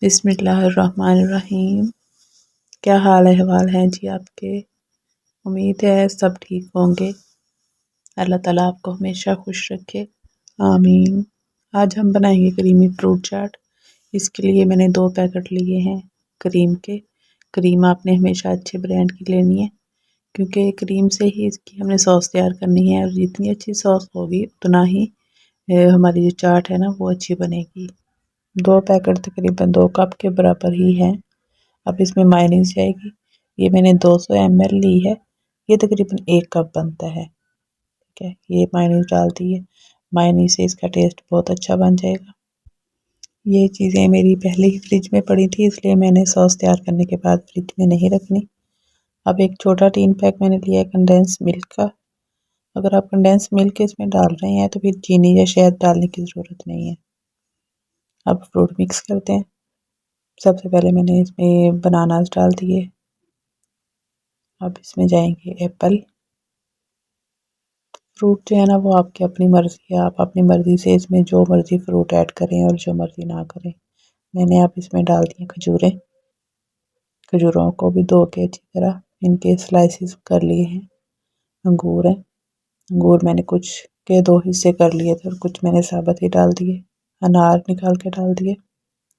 बिस्मिल्लाहिर्रहमानिर्रहीम। क्या हाल अहवाल हैं जी आपके। उम्मीद है सब ठीक होंगे। अल्लाह ताला आपको हमेशा खुश रखे, आमीन। आज हम बनाएंगे क्रीमी फ्रूट चाट। इसके लिए मैंने 2 पैकेट लिए हैं क्रीम के। क्रीम आपने हमेशा अच्छे ब्रांड की लेनी है, क्योंकि क्रीम से ही इसकी हमने सॉस तैयार करनी है, और जितनी अच्छी सॉस होगी उतना ही हमारी जो चाट है ना वो अच्छी बनेगी। 2 पैकेट तकरीबन 2 कप के बराबर ही हैं। अब इसमें मायोनीज जाएगी। ये मैंने 200 ml ली है। ये तकरीबन 1 कप बनता है। ठीक है, ये मायोनीज डाल दी है। मायोनीज से इसका टेस्ट बहुत अच्छा बन जाएगा। ये चीज़ें मेरी पहले ही फ्रिज में पड़ी थी, इसलिए मैंने सॉस तैयार करने के बाद फ्रिज में नहीं रखनी। अब एक छोटा टीन पैक मैंने लिया है कंडेंस मिल्क का। अगर आप कंडेंस मिल्क इसमें डाल रहे हैं तो फिर चीनी या शहद डालने की ज़रूरत नहीं है। अब फ्रूट मिक्स करते हैं। सबसे पहले मैंने इसमें बनानास डाल दिए। अब इसमें जाएंगे एप्पल। फ्रूट जो है ना वो आपकी अपनी मर्ज़ी है, आप अपनी मर्ज़ी से इसमें जो मर्ज़ी फ्रूट ऐड करें और जो मर्ज़ी ना करें। मैंने अब इसमें डाल दी खजूरें। खजूरों को भी धो के अच्छी तरह इनके स्लाइसिस कर लिए हैं। अंगूर हैं। अंगूर मैंने कुछ के 2 हिस्से कर लिए थे और कुछ मैंने साबुत ही डाल दिए। अनार निकाल के डाल दिए।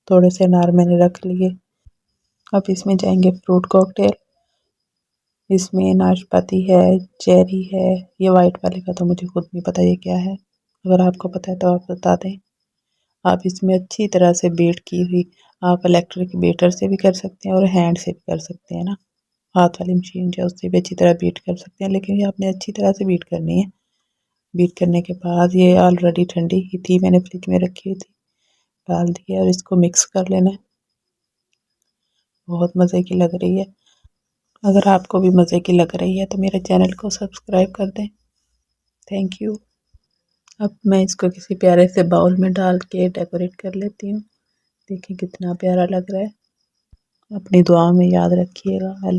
थोड़े से अनार मैंने रख लिए। अब इसमें जाएंगे फ्रूट कॉकटेल। इसमें नाशपाती है, चेरी है। ये वाइट वाले का तो मुझे खुद नहीं पता ये क्या है। अगर आपको पता है तो आप बता दें। आप इसमें अच्छी तरह से बीट की हुई, आप इलेक्ट्रिक बीटर से भी कर सकते हैं और हैंड से भी कर सकते हैं ना। हाथ वाली मशीन जो है उससे भी अच्छी तरह बीट कर सकते हैं, लेकिन ये आपने अच्छी तरह से बीट करनी है। बीट करने के बाद ये ऑलरेडी ठंडी ही थी, मैंने फ्रिज में रखी हुई थी, डाल दिया और इसको मिक्स कर लेना है। बहुत मज़े की लग रही है। अगर आपको भी मज़े की लग रही है तो मेरे चैनल को सब्सक्राइब कर दें। Thank you. अब मैं इसको किसी प्यारे से बाउल में डाल के डेकोरेट कर लेती हूँ। देखिए कितना प्यारा लग रहा है। अपनी दुआ में याद रखिएगा। अल्लाह